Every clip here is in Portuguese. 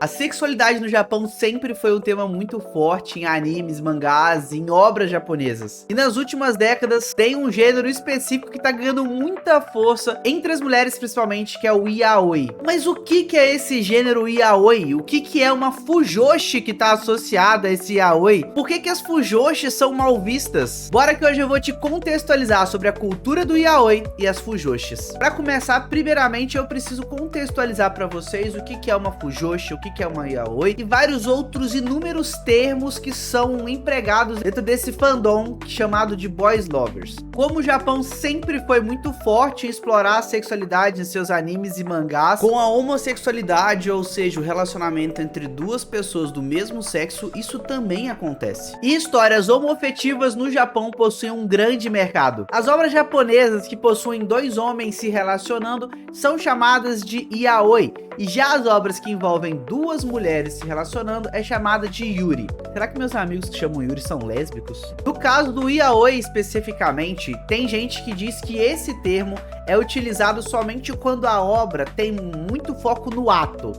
A sexualidade no Japão sempre foi um tema muito forte em animes, mangás, em obras japonesas. E nas últimas décadas tem um gênero específico que tá ganhando muita força entre as mulheres principalmente, que é o yaoi. Mas o que é esse gênero yaoi? O que é uma fujoshi que tá associada a esse yaoi? Por que as fujoshis são mal vistas? Bora que hoje eu vou te contextualizar sobre a cultura do yaoi e as fujoshis. Para começar, primeiramente eu preciso contextualizar para vocês o que é uma fujoshi, o que é uma yaoi e vários outros inúmeros termos que são empregados dentro desse fandom chamado de boys lovers. Como o Japão sempre foi muito forte em explorar a sexualidade em seus animes e mangás, com a homossexualidade, ou seja, o relacionamento entre duas pessoas do mesmo sexo, isso também acontece. E histórias homoafetivas no Japão possuem um grande mercado. As obras japonesas que possuem dois homens se relacionando são chamadas de yaoi, e já as obras que envolvem duas mulheres se relacionando é chamada de yuri. Será que meus amigos que chamam yuri são lésbicos? No caso do yaoi especificamente, tem gente que diz que esse termo é utilizado somente quando a obra tem muito foco no ato,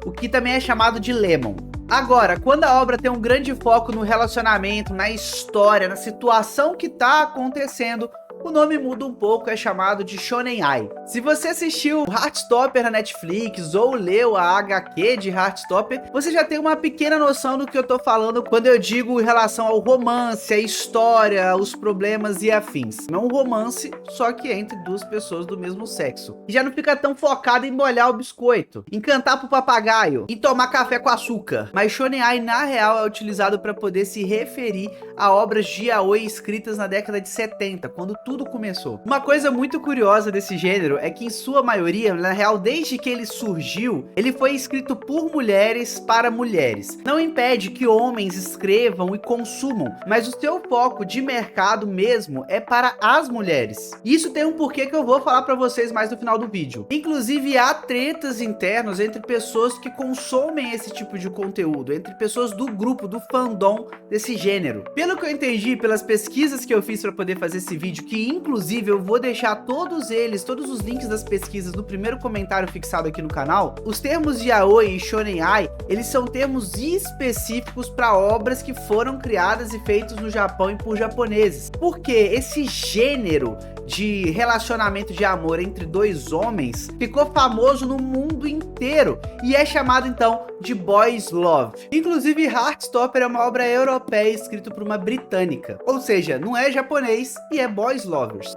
o que também é chamado de lemon. Agora, quando a obra tem um grande foco no relacionamento, na história, na situação que tá acontecendo, o nome muda um pouco, é chamado de Shonen Ai. Se você assistiu Heartstopper na Netflix ou leu a HQ de Heartstopper, você já tem uma pequena noção do que eu tô falando quando eu digo em relação ao romance, a história, os problemas e afins. Não um romance, só que entre duas pessoas do mesmo sexo. E já não fica tão focado em molhar o biscoito, em cantar pro papagaio, em tomar café com açúcar. Mas Shonen Ai, na real, é utilizado para poder se referir a obras de yaoi escritas na década de 70, quando tudo começou. Uma coisa muito curiosa desse gênero é que em sua maioria, na real, desde que ele surgiu, ele foi escrito por mulheres para mulheres. Não impede que homens escrevam e consumam, mas o seu foco de mercado mesmo é para as mulheres. Isso tem um porquê que eu vou falar para vocês mais no final do vídeo. Inclusive, há tretas internos entre pessoas que consomem esse tipo de conteúdo, entre pessoas do grupo, do fandom desse gênero. Pelo que eu entendi, pelas pesquisas que eu fiz para poder fazer esse vídeo, que inclusive eu vou deixar todos os links das pesquisas no primeiro comentário fixado aqui no canal, os termos yaoi e shonen ai, eles são termos específicos para obras que foram criadas e feitas no Japão e por japoneses. Porque esse gênero de relacionamento de amor entre dois homens ficou famoso no mundo inteiro e é chamado então de boys love. Inclusive Heartstopper é uma obra europeia escrita por uma britânica, ou seja, não é japonês e é boys lovers.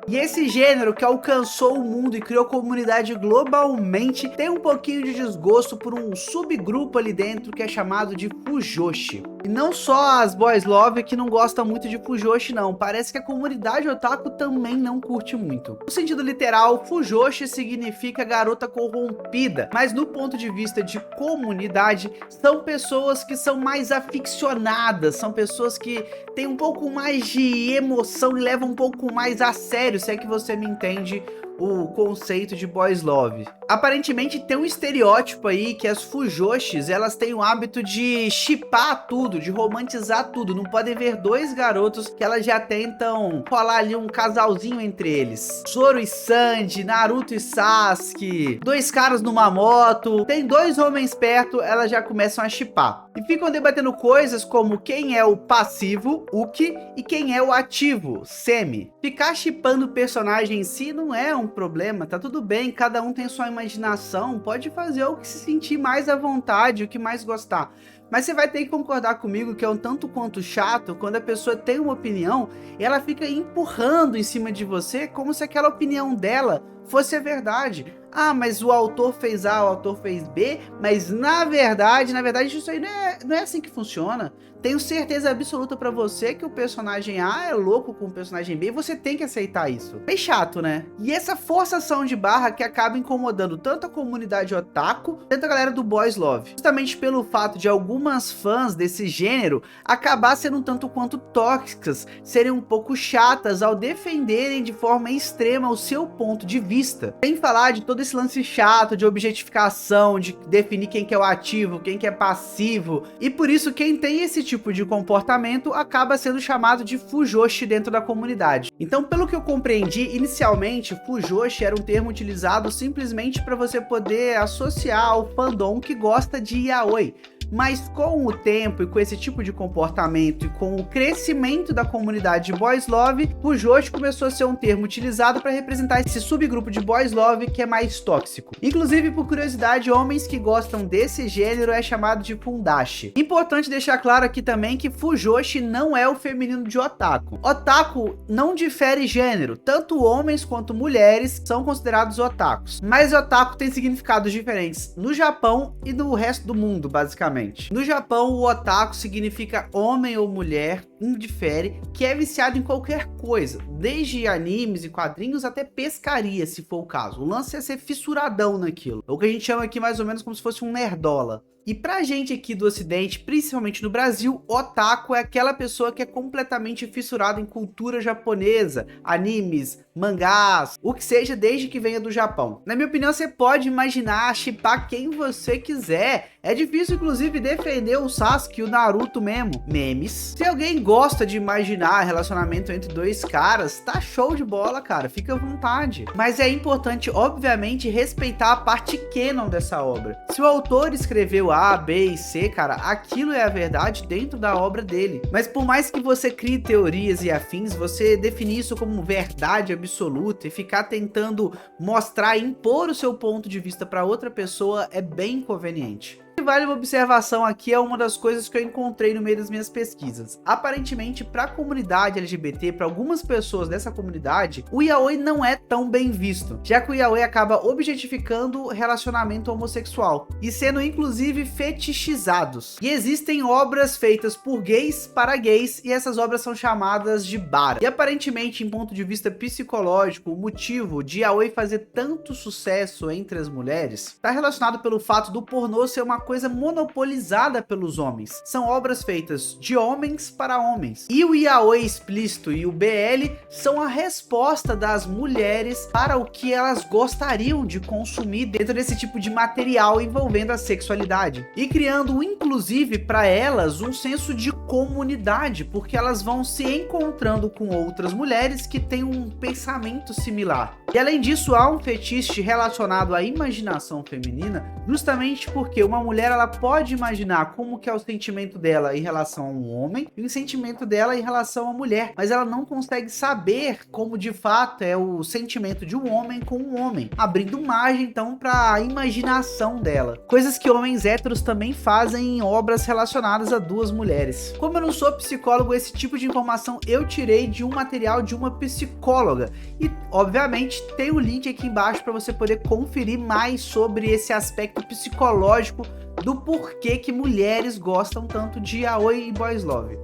E esse gênero que alcançou o mundo e criou comunidade globalmente tem um pouquinho de desgosto por um subgrupo ali dentro que é chamado de fujoshi. E não só as boys love que não gostam muito de fujoshi não, parece que a comunidade otaku também não curte muito. No sentido literal, fujoshi significa garota corrompida, mas no ponto de vista de comunidade, são pessoas que são mais aficionadas, são pessoas que têm um pouco mais de emoção e levam um pouco mais a sério, se é que você me entende o conceito de boys love. Aparentemente tem um estereótipo aí que as fujoshis, elas têm o hábito de shippar tudo, de romantizar tudo. Não podem ver dois garotos que elas já tentam rolar ali um casalzinho entre eles. Zoro e Sanji, Naruto e Sasuke, dois caras numa moto, tem dois homens perto, elas já começam a shippar. E ficam debatendo coisas como quem é o passivo, Uki, e quem é o ativo, Semi. Ficar shippando o personagem em si não é um problema, tá tudo bem, cada um tem sua imaginação, pode fazer o que se sentir mais à vontade, o que mais gostar. Mas você vai ter que concordar comigo que é um tanto quanto chato quando a pessoa tem uma opinião e ela fica empurrando em cima de você como se aquela opinião dela fosse a verdade. Ah, mas o autor fez A, o autor fez B, mas na verdade isso aí não é assim que funciona. Tenho certeza absoluta pra você que o personagem A é louco com o personagem B e você tem que aceitar isso. Bem chato, né? E essa forçação de barra que acaba incomodando tanto a comunidade otaku, quanto a galera do boys love. Justamente pelo fato de algumas fãs desse gênero acabar sendo um tanto quanto tóxicas, serem um pouco chatas ao defenderem de forma extrema o seu ponto de vista. Sem falar de todo esse lance chato de objetificação, de definir quem que é o ativo, quem que é passivo, e por isso quem tem esse tipo de comportamento acaba sendo chamado de fujoshi dentro da comunidade. Então, pelo que eu compreendi, inicialmente, fujoshi era um termo utilizado simplesmente para você poder associar ao fandom que gosta de yaoi. Mas com o tempo e com esse tipo de comportamento e com o crescimento da comunidade de boys love, fujoshi começou a ser um termo utilizado para representar esse subgrupo de boys love que é mais tóxico. Inclusive, por curiosidade, homens que gostam desse gênero é chamado de fundashi. Importante deixar claro aqui também que fujoshi não é o feminino de otaku. Otaku não difere gênero, tanto homens quanto mulheres são considerados otakus. Mas otaku tem significados diferentes no Japão e no resto do mundo, basicamente. No Japão, o otaku significa homem ou mulher, indifere, que é viciado em qualquer coisa, desde animes e quadrinhos até pescaria, se for o caso. O lance é ser fissuradão naquilo. É o que a gente chama aqui mais ou menos como se fosse um nerdola. E pra gente aqui do ocidente, principalmente no Brasil, otaku é aquela pessoa que é completamente fissurada em cultura japonesa, animes, mangás, o que seja desde que venha do Japão. Na minha opinião, você pode imaginar, shippar quem você quiser. É difícil, inclusive, defender o Sasuke e o Naruto mesmo. Memes. Se alguém gosta de imaginar relacionamento entre dois caras, tá show de bola, cara. Fica à vontade. Mas é importante, obviamente, respeitar a parte canon dessa obra. Se o autor escreveu A, B e C, cara, aquilo é a verdade dentro da obra dele. Mas por mais que você crie teorias e afins, você definir isso como verdade absoluta e ficar tentando mostrar e impor o seu ponto de vista para outra pessoa é bem inconveniente. Vale uma observação aqui, é uma das coisas que eu encontrei no meio das minhas pesquisas. Aparentemente, para a comunidade LGBT, para algumas pessoas dessa comunidade, o yaoi não é tão bem visto, já que o yaoi acaba objetificando o relacionamento homossexual e sendo inclusive fetichizados. E existem obras feitas por gays para gays e essas obras são chamadas de bara. E aparentemente, em ponto de vista psicológico, o motivo de yaoi fazer tanto sucesso entre as mulheres está relacionado pelo fato do pornô ser uma coisa monopolizada pelos homens. São obras feitas de homens para homens. E o yaoi explícito e o BL são a resposta das mulheres para o que elas gostariam de consumir dentro desse tipo de material envolvendo a sexualidade. E criando, inclusive, para elas um senso de comunidade, porque elas vão se encontrando com outras mulheres que têm um pensamento similar. E além disso, há um fetiche relacionado à imaginação feminina, justamente porque uma mulher ela pode imaginar como que é o sentimento dela em relação a um homem e o sentimento dela em relação à mulher, mas ela não consegue saber como de fato é o sentimento de um homem com um homem, abrindo margem então para a imaginação dela. Coisas que homens héteros também fazem em obras relacionadas a duas mulheres. Como eu não sou psicólogo, esse tipo de informação eu tirei de um material de uma psicóloga e obviamente tem o link aqui embaixo para você poder conferir mais sobre esse aspecto psicológico do porquê que mulheres gostam tanto de yaoi e boys love.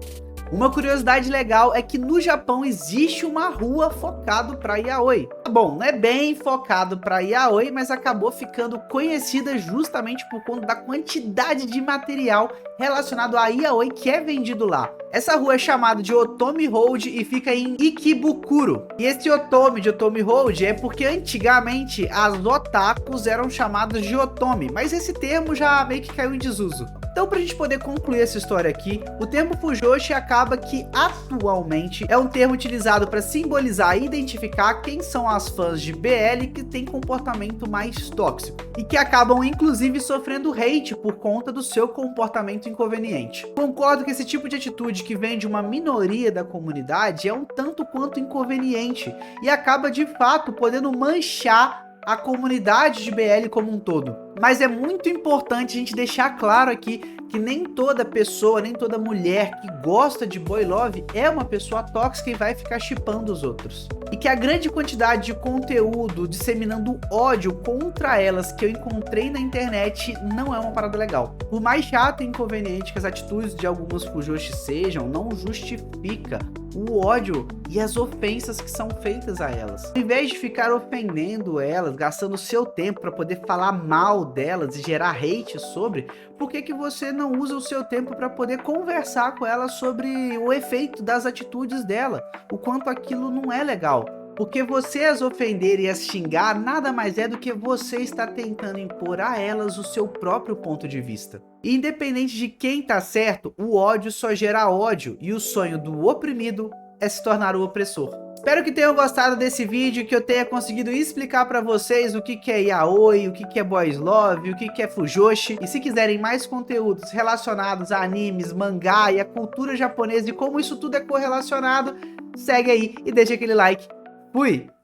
Uma curiosidade legal é que no Japão existe uma rua focado para yaoi. Bom, não é bem focado para yaoi, mas acabou ficando conhecida justamente por conta da quantidade de material relacionado a yaoi que é vendido lá. Essa rua é chamada de Otomi Road e fica em Ikebukuro. E esse Otomi de Otomi Road é porque antigamente as otakus eram chamadas de Otomi, mas esse termo já meio que caiu em desuso. Então, pra gente poder concluir essa história aqui, o termo fujoshi acaba que atualmente é um termo utilizado para simbolizar e identificar quem são as fãs de BL que tem comportamento mais tóxico e que acabam inclusive sofrendo hate por conta do seu comportamento inconveniente. Concordo que esse tipo de atitude que vem de uma minoria da comunidade é um tanto quanto inconveniente e acaba de fato podendo manchar a comunidade de BL como um todo. Mas é muito importante a gente deixar claro aqui que nem toda pessoa, nem toda mulher que gosta de boy love é uma pessoa tóxica e vai ficar shippando os outros. E que a grande quantidade de conteúdo disseminando ódio contra elas que eu encontrei na internet não é uma parada legal. Por mais chato e inconveniente que as atitudes de algumas fujoshi sejam, não justifica o ódio e as ofensas que são feitas a elas. Ao invés de ficar ofendendo elas, gastando seu tempo para poder falar mal delas e gerar hate sobre, por que você não usa o seu tempo para poder conversar com elas sobre o efeito das atitudes dela, o quanto aquilo não é legal? Porque você as ofender e as xingar nada mais é do que você está tentando impor a elas o seu próprio ponto de vista. E independente de quem tá certo, o ódio só gera ódio e o sonho do oprimido é se tornar o opressor. Espero que tenham gostado desse vídeo, que eu tenha conseguido explicar pra vocês o que é yaoi, o que é boys love, o que é fujoshi. E se quiserem mais conteúdos relacionados a animes, mangá e a cultura japonesa e como isso tudo é correlacionado, segue aí e deixa aquele like. Fui!